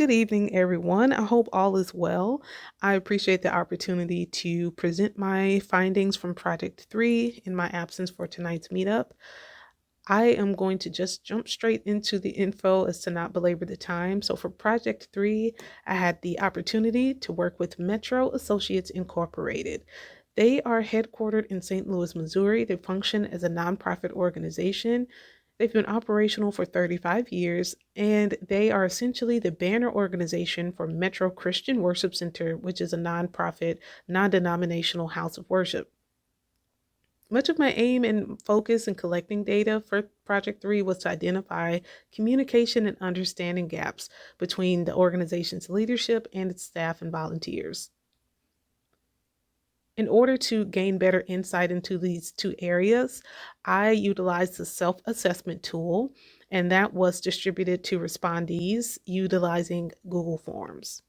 Good evening, everyone. I hope all is well. I appreciate the opportunity to present my findings from Project 3 in my absence for tonight's meetup. I am going to just jump straight into the info as to not belabor the time. So, for Project 3, I had the opportunity to work with Metro Associates Incorporated. They are headquartered in St. Louis, Missouri. They function as a nonprofit organization. They've been operational for 35 years, and they are essentially the banner organization for Metro Christian Worship Center, which is a nonprofit, non denominational house of worship. Much of my aim and focus in collecting data for Project 3 was to identify communication and understanding gaps between the organization's leadership and its staff and volunteers. In order to gain better insight into these two areas, I utilized the self-assessment tool, and that was distributed to respondees utilizing Google Forms.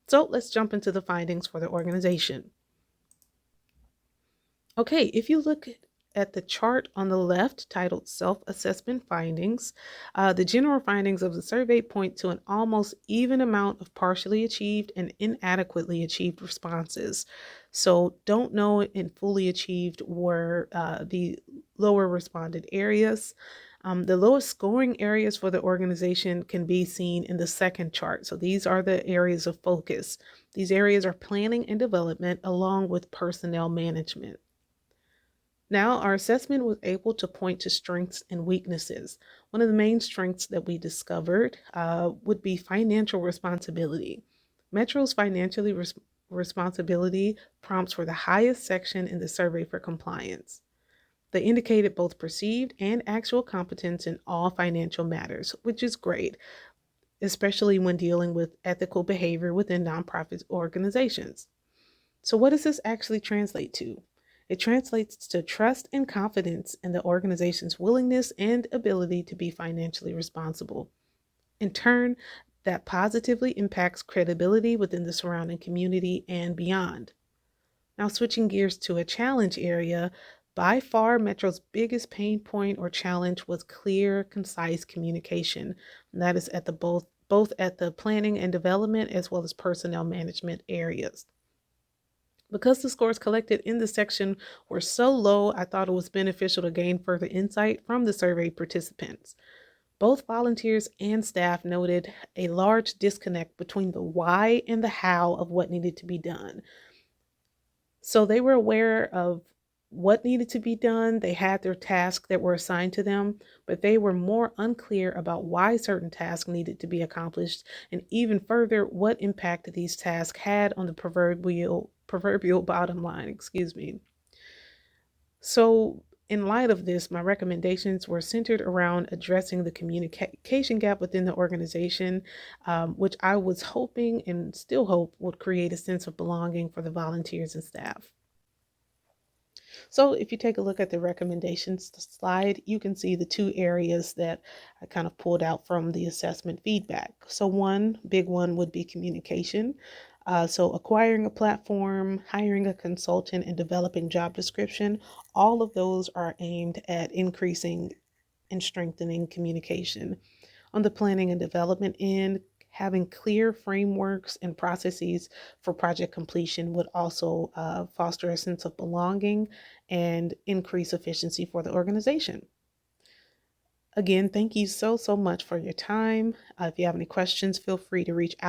So let's jump into the findings for the organization. Okay, if you look at the chart on the left titled Self-Assessment Findings, the general findings of the survey point to an almost even amount of partially achieved and inadequately achieved responses. So don't know and fully achieved were the lower responded areas. The lowest scoring areas for the organization can be seen in the second chart. So these are the areas of focus. These areas are planning and development along with personnel management. Now, our assessment was able to point to strengths and weaknesses. One of the main strengths that we discovered would be financial responsibility. Metro's responsibility prompts for the highest section in the survey for compliance. They indicated both perceived and actual competence in all financial matters, which is great, especially when dealing with ethical behavior within nonprofit organizations. So, what does this actually translate to? It translates to trust and confidence in the organization's willingness and ability to be financially responsible. In turn, that positively impacts credibility within the surrounding community and beyond. Now, switching gears to a challenge area, by far Metro's biggest pain point or challenge was clear, concise communication. And that is at the both at the planning and development as well as personnel management areas. Because the scores collected in the section were so low, I thought it was beneficial to gain further insight from the survey participants. Both volunteers and staff noted a large disconnect between the why and the how of what needed to be done. So they were aware of what needed to be done. They had their tasks that were assigned to them, but they were more unclear about why certain tasks needed to be accomplished, and even further, what impact these tasks had on the proverbial bottom line, excuse me. So, in light of this, my recommendations were centered around addressing the communication gap within the organization, which I was hoping and still hope would create a sense of belonging for the volunteers and staff. So if you take a look at the recommendations slide, you can see the two areas that I kind of pulled out from the assessment feedback. So one big one would be communication. So acquiring a platform, hiring a consultant, and developing job description, all of those are aimed at increasing and strengthening communication. On the planning and development end, having clear frameworks and processes for project completion would also foster a sense of belonging and increase efficiency for the organization. Again, thank you so much for your time. If you have any questions, feel free to reach out.